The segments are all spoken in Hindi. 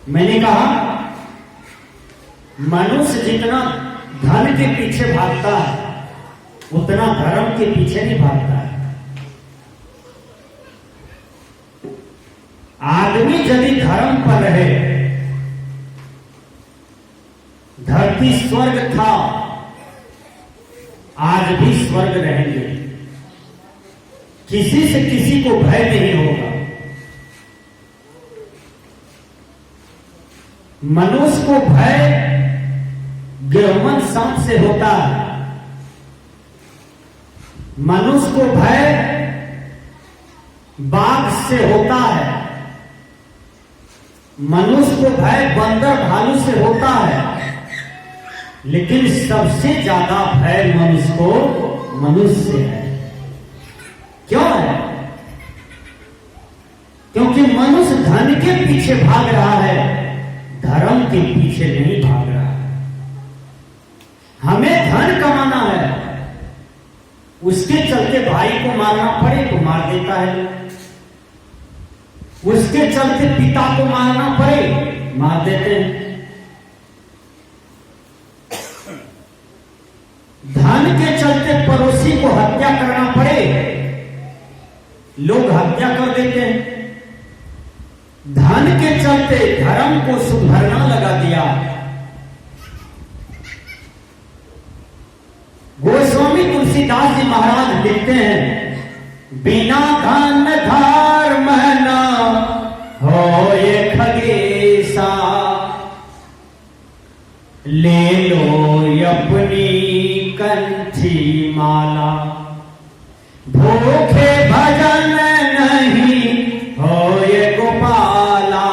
मैंने कहा मनुष्य जितना धन के पीछे भागता है उतना धर्म के पीछे नहीं भागता है। आदमी यदि धर्म पर रहे, धरती स्वर्ग था, आज भी स्वर्ग रहेंगे, किसी से किसी को भय नहीं होगा। मनुष्य को भय गिरमन सांप से होता है, मनुष्य को भय बाघ से होता है, मनुष्य को भय बंदर भालू से होता है, लेकिन सबसे ज्यादा भय मनुष्य को मनुष्य से है। क्यों है? क्योंकि मनुष्य धन के पीछे भाग रहा है, धर्म के पीछे नहीं भाग रहा है। हमें धन कमाना है, उसके चलते भाई को मारना पड़े तो मार देता है, उसके चलते पिता को मारना पड़े मार देते हैं। धन के चलते पड़ोसी को हत्या करना पड़े लोग हत्या कर देते हैं। धन के चलते धर्म को सुधरना लगा दिया। गोस्वामी तुलसीदास जी महाराज लिखते हैं, बिना धन धर्म न होए खगेसा, ले लो अपनी कंठी माला, भूखे भजन नहीं होए गोपाला,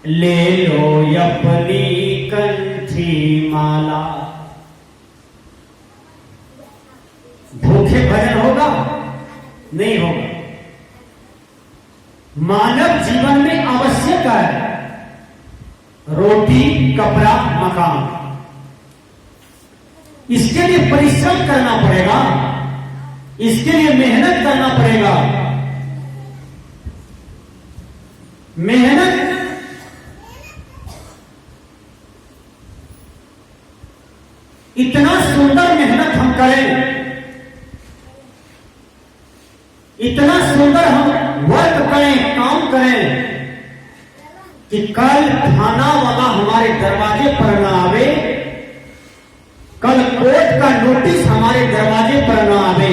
ले लो अपनी कंठी माला। भूखे भजन होगा? नहीं होगा। मानव जीवन में आवश्यक है रोटी, कपड़ा, मकान, इसके लिए परिश्रम करना पड़ेगा, इसके लिए मेहनत करना पड़ेगा। मेहनत इतना सुंदर मेहनत हम करें, इतना सुंदर हम वर्क करें, काम करें कि कल थाना वाला हमारे दरवाजे पर ना आवे, कल कोर्ट का नोटिस हमारे दरवाजे पर ना आवे।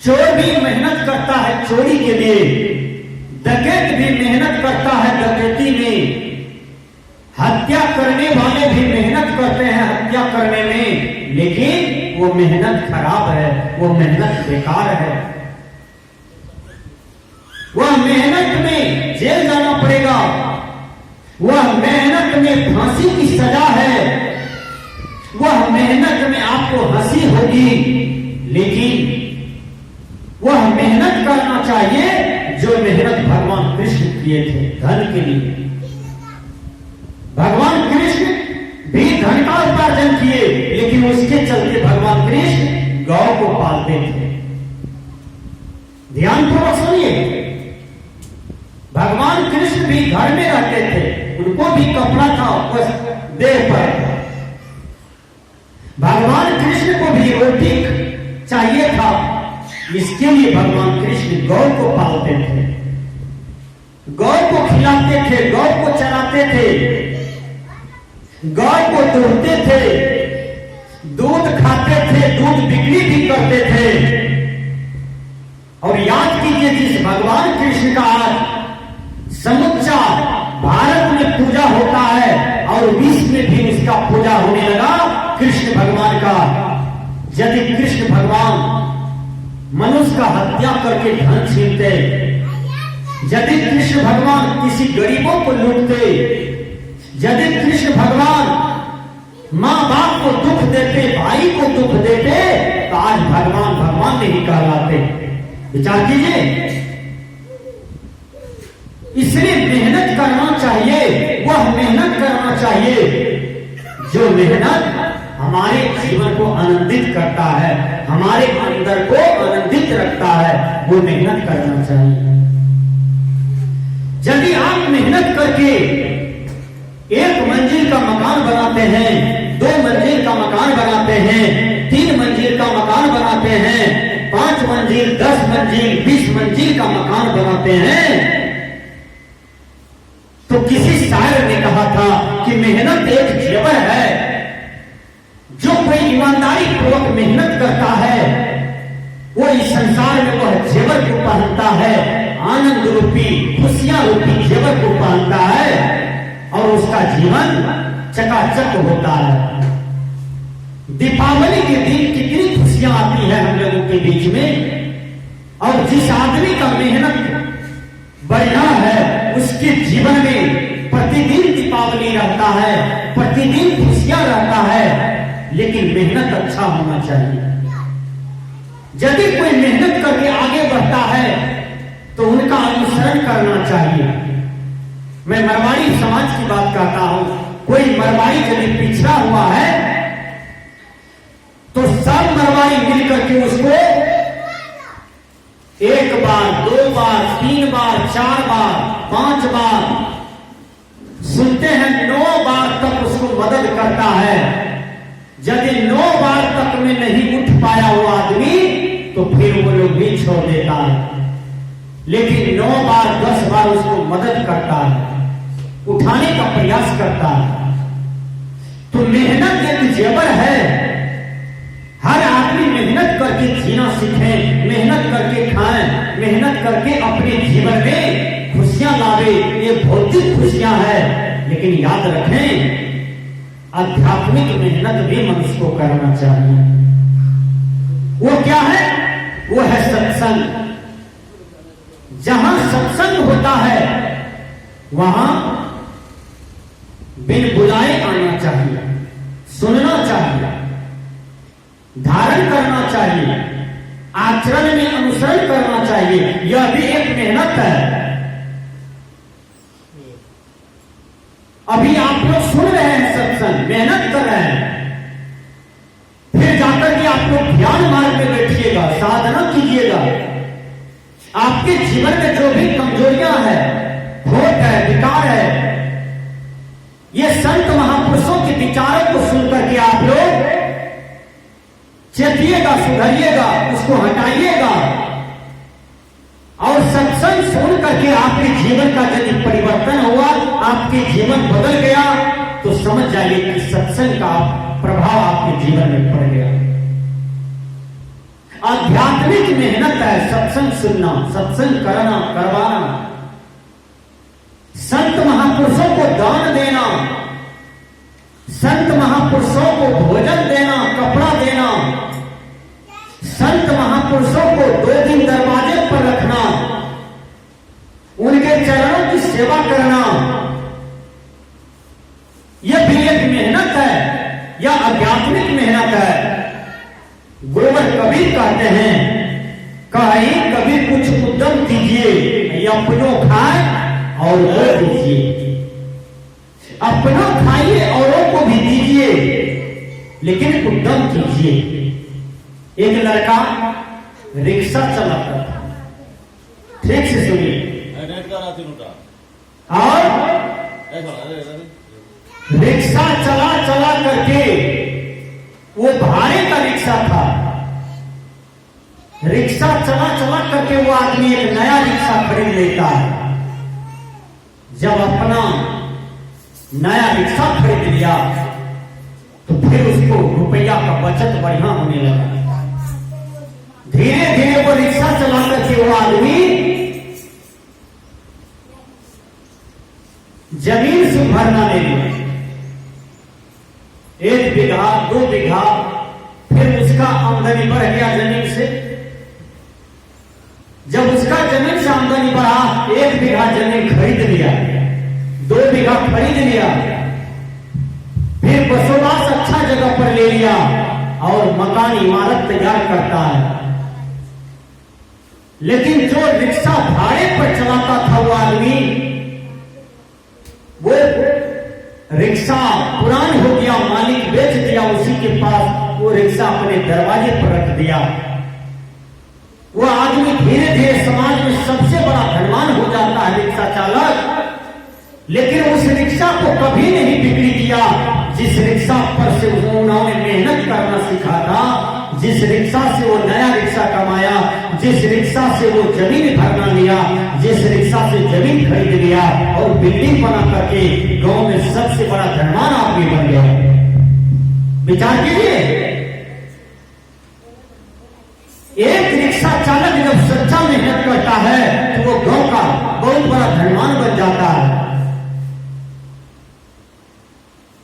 चोर भी मेहनत करता है चोरी के लिए, डकैत भी मेहनत करता है डकैती में, हत्या करने वाले भी मेहनत करते हैं हत्या करने में, लेकिन वो मेहनत खराब है, वो मेहनत बेकार है। वह मेहनत में जेल जाना पड़ेगा, वह मेहनत में फांसी की सजा है, वह मेहनत में आपको हंसी होगी, लेकिन वह मेहनत करना चाहिए जो मेहनत भगवान कृष्ण किए थे धन के लिए। भगवान कृष्ण भी धन का उपार्जन किए, लेकिन उसके चलते भगवान कृष्ण गौ को पालते थे। ध्यान पूर्वक सुनिए, भगवान कृष्ण भी घर में रहते थे, उनको भी कपड़ा था बस देह पर। भगवान कृष्ण को भी रोटी चाहिए था, इसके लिए भगवान कृष्ण गौ को पालते थे, गौ को खिलाते थे, गौ को चराते थे, गौ को दूहते थे, दूध खाते थे, दूध बिक्री भी करते थे। और याद कीजिए जिस भगवान कृष्ण का आज समूचा भारत में पूजा होता है और विश्व में भी उसका पूजा होने लगा कृष्ण भगवान का। यदि कृष्ण भगवान मनुष्य का हत्या करके धन छीनते, यदि कृष्ण भगवान किसी गरीबों को लूटते, यदि कृष्ण भगवान मां बाप को दुख देते, भाई को दुख देते, तो आज भगवान भगवान नहीं कहलाते। विचार कीजिए। इसलिए मेहनत करना चाहिए, वह मेहनत करना चाहिए जो मेहनत हमारे जीवन को आनंदित करता है, हमारे अंदर को आनंदित रखता है, वो मेहनत करना चाहिए। यदि आप मेहनत करके एक मंजिल का मकान बनाते हैं, 2 मंजिल का मकान बनाते हैं, 3 मंजिल का मकान बनाते हैं, 5 मंजिल, 10 मंजिल, 20 मंजिल का मकान बनाते हैं, तो किसी शायर ने कहा था कि मेहनत एक जेवर है। जो कोई ईमानदारी पूर्वक मेहनत करता है वो इस संसार में वह जेवर को पहनता है, आनंद रूपी, खुशियां रूपी जेवर को पहनता है और उसका जीवन चकाचक होता है। दीपावली के दिन कितनी खुशियां आती है हम लोगों के बीच में, और जिस आदमी का मेहनत बढ़िया है उसके जीवन में प्रतिदिन दीपावली रहता है, प्रतिदिन खुशियां रहता है, लेकिन मेहनत अच्छा होना चाहिए। यदि कोई मेहनत करके आगे बढ़ता है तो उनका अनुसरण करना चाहिए। मैं मरवाड़ी समाज की बात करता हूं। कोई मरवाड़ी यदि पिछड़ा हुआ है तो सब मरवाड़ी मिलकर के उसको 1 बार, 2 बार, 3 बार, 4 बार, 5 बार, सुनते हैं 9 बार तक उसको मदद करता है। यदि 9 बार तक में नहीं उठ पाया वो आदमी तो फिर वो लोग भी छोड़ देता है, लेकिन 9 बार 10 बार उसको मदद करता है, उठाने का प्रयास करता है। तो मेहनत एक जेवर है। हर आदमी मेहनत करके जीना सीखे, मेहनत करके खाएं, मेहनत करके अपने जीवन में खुशियां लावे। ये भौतिक खुशियां है, लेकिन याद रखें आध्यात्मिक मेहनत भी मनुष्य को करना चाहिए। वो क्या है? वो है सत्संग। जहां सत्संग होता है वहां बिन बुलाए आना चाहिए, सुनना चाहिए, धारण करना चाहिए, आचरण में अनुसरण करना चाहिए। यह भी एक मेहनत है। अभी आप लोग सुन रहे हैं सत्संग, मेहनत कर रहे हैं, फिर जाकर के आप लोग ध्यान मार्ग में बैठिएगा, साधना कीजिएगा। आपके जीवन में जो भी कमजोरियां हैं, खोट है, विकार है, ये संत महापुरुषों के विचारों को सुनकर के आप लोग चेतिएगा, सुधरिएगा, उसको हटाइएगा। और सत्संग सुन करके आपके जीवन का यदि परिवर्तन हुआ, आपके जीवन बदल गया, तो समझ जाइए कि सत्संग का प्रभाव आपके जीवन में पड़ गया। आध्यात्मिक मेहनत है सत्संग सुनना, सत्संग करना, करवाना, संत महापुरुषों को दान देना, संत महापुरुषों को भोजन देना, कपड़ा देना, संत महापुरुषों को 2 दिन दरवाजे पर रखना, उनके चरणों की सेवा करना, यह भी एक मेहनत है, यह आध्यात्मिक मेहनत है। गोबर कबीर कहते हैं, कहीं कभी कुछ उद्यम कीजिए, अपनों खाए और वो दीजिए। अपनों खाइए, औरों को भी दीजिए, लेकिन उद्यम कीजिए। एक लड़का रिक्शा चलाता था, ठीक से सुनिए, और रिक्शा चला चला करके, वो भाड़े का रिक्शा था, रिक्शा चला चला करके वो आदमी एक नया रिक्शा खरीद लेता है। जब अपना नया रिक्शा खरीद लिया तो फिर उसको रुपया का बचत बढ़िया होने लगा। धीरे धीरे वो रिक्शा चला करके वो आदमी जमीन से भरना ले लिया, 1 बीघा, 2 बीघा, फिर उसका आमदनी बढ़ गया जमीन से। जब उसका जमीन से आमदनी बढ़ा, 1 बीघा जमीन खरीद लिया, 2 बीघा खरीद लिया, फिर बसोबास अच्छा जगह पर ले लिया और मकान इमारत तैयार करता है। लेकिन जो रिक्शा भाड़े पर चलाता था वो आदमी, वो रिक्शा पुरान हो गया, मालिक बेच दिया उसी के पास, वो रिक्शा अपने दरवाजे पर रख दिया। वो आदमी धीरे धीरे समाज में सबसे बड़ा धनवान हो जाता है रिक्शा चालक, लेकिन उस रिक्शा को कभी नहीं बिक्री किया जिस रिक्शा पर से उन्होंने मेहनत करना सीखा था, जिस रिक्शा से वो नया रिक्शा कमाया, जिस रिक्शा से वो जमीन भरना लिया, जिस रिक्शा से जमीन खरीद लिया और बिल्डिंग बना करके गांव में सबसे बड़ा धनवान आदमी बन गया। विचार कीजिए, एक रिक्शा चालक जब सच्चा मेहनत करता है तो वो गांव का बहुत बड़ा धनवान बन जाता है।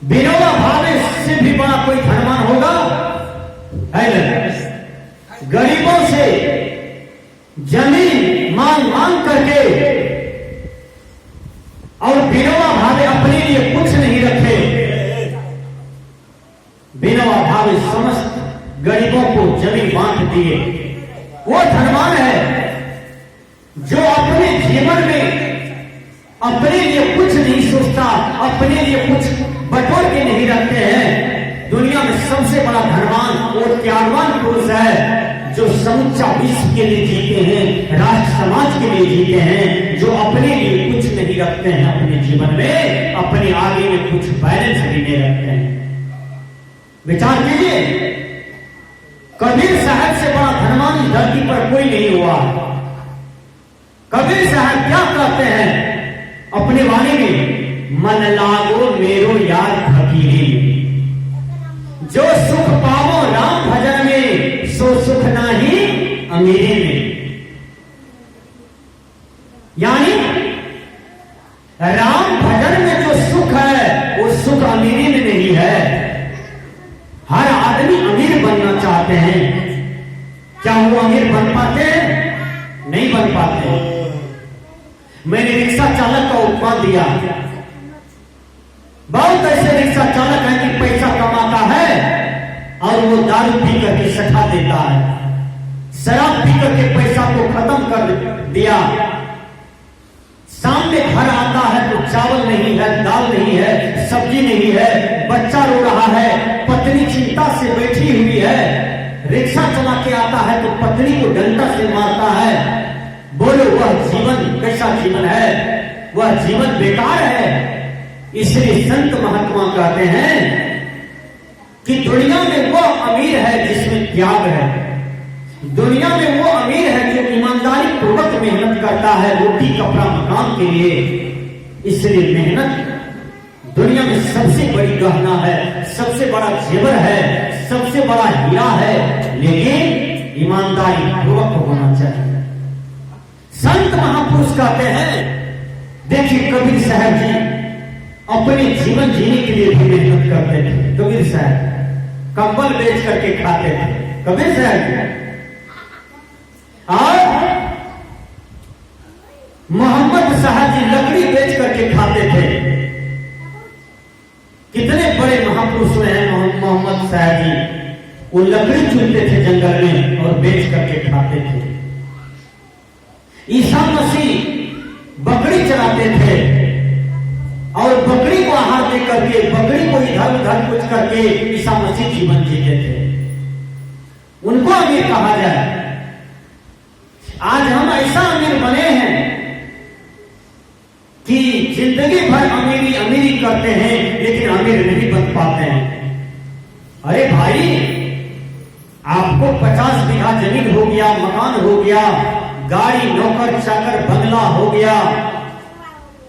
विनोबा भावे से भी बड़ा कोई धनवान होगा है नहीं। गरीबों से जमीन मांग करके और विनोबा भावे अपने लिए कुछ नहीं रखे। विनोबा भावे समस्त गरीबों को जमीन बांट दिए। वो धनवान है जो अपने जीवन में अपने लिए कुछ नहीं सोचता, अपने लिए कुछ बटोर के नहीं रखते हैं। दुनिया में सबसे बड़ा धनवान और त्यागवान पुरुष है जो समूचा विश्व के लिए जीते हैं, राष्ट्र समाज के लिए जीते हैं, जो अपने लिए कुछ नहीं रखते हैं अपने जीवन में, अपने आगे में कुछ बैलेंस भी नहीं रखते हैं। विचार कीजिए, कबीर साहब से बड़ा धनवान इस धरती पर कोई नहीं हुआ। कबीर साहब क्या कहते हैं अपने वाणी में, मन लागो मेरो यार फकीरी, जो सुख पावो राम भजन में, सो सुख नाही अमीरी में। यानी राम भजन में जो सुख है वो सुख अमीरी में नहीं है। हर आदमी अमीर बनना चाहते हैं, क्या वो अमीर बन पाते हैं? नहीं बन पाते। मैंने रिक्शा चालक का उपमा दिया। बहुत ऐसे रिक्शा चालक हैं कि पैसा कमाता है और वो दारू पी करके सठा देता है, शराब पी करके पैसा को खत्म कर दिया। सामने घर आता है तो चावल नहीं है, दाल नहीं है, सब्जी नहीं है, बच्चा रो रहा है, पत्नी चिंता से बैठी हुई है। रिक्शा चला के आता है तो पत्नी को डंडा से मारता है। बोलो वह जीवन कैसा जीवन है? वह जीवन बेकार है। इसलिए संत महात्मा कहते हैं कि दुनिया में वो अमीर है जिसमें त्याग है, दुनिया में वो अमीर है जो ईमानदारी पूर्वक मेहनत करता है रोटी कपड़ा मकान के लिए। इसलिए मेहनत दुनिया में सबसे बड़ी गहना है, सबसे बड़ा जेवर है, सबसे बड़ा हीरा है, लेकिन ईमानदारी पूर्वक होना चाहिए। संत महापुरुष कहते हैं, देखिए कबीर साहब जी अपने जीवन जीने के लिए भी मेहनत करते थे। कबीर साहब कंबल बेच करके खाते थे। कबीर साहब जी और मोहम्मद साहब जी लकड़ी बेच करके खाते थे। कितने बड़े महापुरुष हैं मोहम्मद साहब जी, वो लकड़ी चुनते थे जंगल में और बेच करके खाते थे। ईसा मसीह बकरी चलाते थे और बकरी को आहार दे करके, बकरी को इधर उधर कुछ करके ईसा मसीह जीवन जीते थे। उनको अमीर कहा जाए। आज हम ऐसा अमीर बने हैं कि जिंदगी भर अमीरी अमीरी करते हैं लेकिन अमीर नहीं बन पाते हैं। अरे भाई, आपको 50 बीघा जमीन हो गया, मकान हो गया, गाड़ी नौकर चाकर बंगला हो गया,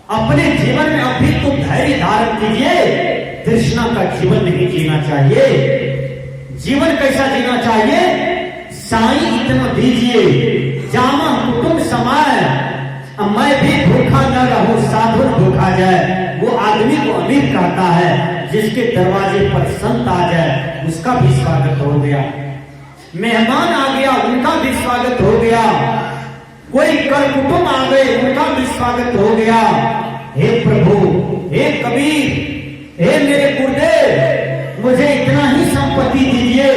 अपने जीवन में अभी तो धैर्य धारण कीजिए। तृष्णा का जीवन नहीं जीना चाहिए। जीवन कैसा जीना चाहिए? साईं इतना दीजिए जामा कुटुंब समाए, मैं भी भूखा न रहूं साधु भूखा जाए। वो आदमी को अमीर कहता है जिसके दरवाजे पर संत आ जाए उसका भी स्वागत हो गया, मेहमान आ गया उनका भी स्वागत हो गया, कोई कर कुटुंब आ गए उनका भी स्वागत हो गया। हे प्रभु, हे कबीर, हे मेरे गुरुदेव, मुझे इतना ही संपत्ति दीजिए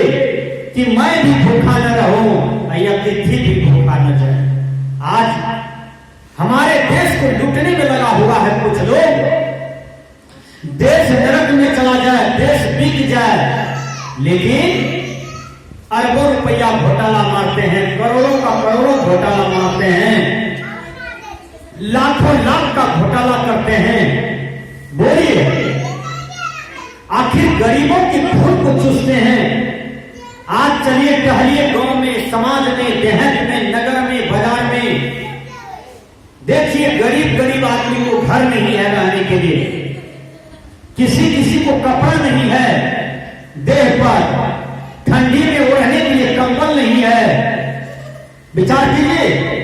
कि मैं भी भूखा न रहूं या तिथि भी भूखा न जाए। आज हमारे देश को लूटने में लगा हुआ है कुछ लोग। देश नरक में चला जाए, देश बिक जाए, लेकिन अरबों रुपया घोटाला मारते हैं, करोड़ों का करोड़ों घोटाला मारते हैं, लाखों लाख का घोटाला करते हैं। बोलिए, आखिर गरीबों की खून को चूसते हैं। आज चलिए टहलिए गांव में, समाज में, देहात में, नगर में, बाजार में, देखिए गरीब गरीब आदमी को घर नहीं है रहने के लिए, किसी किसी को कपड़ा नहीं है, देह पर ठंडी में ओढ़ने के लिए कंबल नहीं है। विचार कीजिए,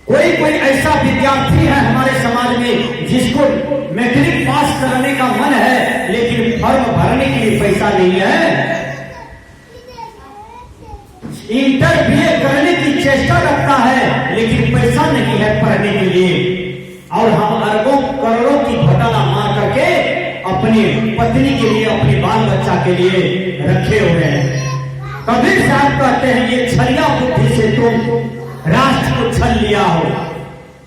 कोई कोई ऐसा विद्यार्थी है हमारे समाज में जिसको मैट्रिक पास करने का मन है लेकिन फॉर्म भरने के लिए पैसा नहीं है, इंटर बीए करने की चेष्टा रखता है लेकिन पैसा नहीं है पढ़ने के लिए, और हम अरबों करोड़ों की घोटाला मार करके अपनी पत्नी के लिए, अपने बाल बच्चा के लिए रखे हुए हैं। कबीर साहब कहते हैं ये छलिया बुद्धि से तुम राष्ट्र को छल लिया हो,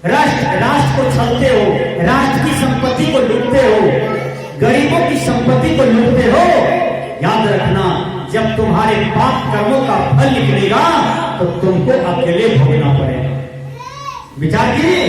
राष्ट्र को छलते हो, राष्ट्र की संपत्ति को लूटते हो, गरीबों की संपत्ति को लूटते हो। याद रखना, जब तुम्हारे पाप कर्मों का फल निकलेगा तो तुमको अकेले भोगना पड़ेगा। विचार कीजिए,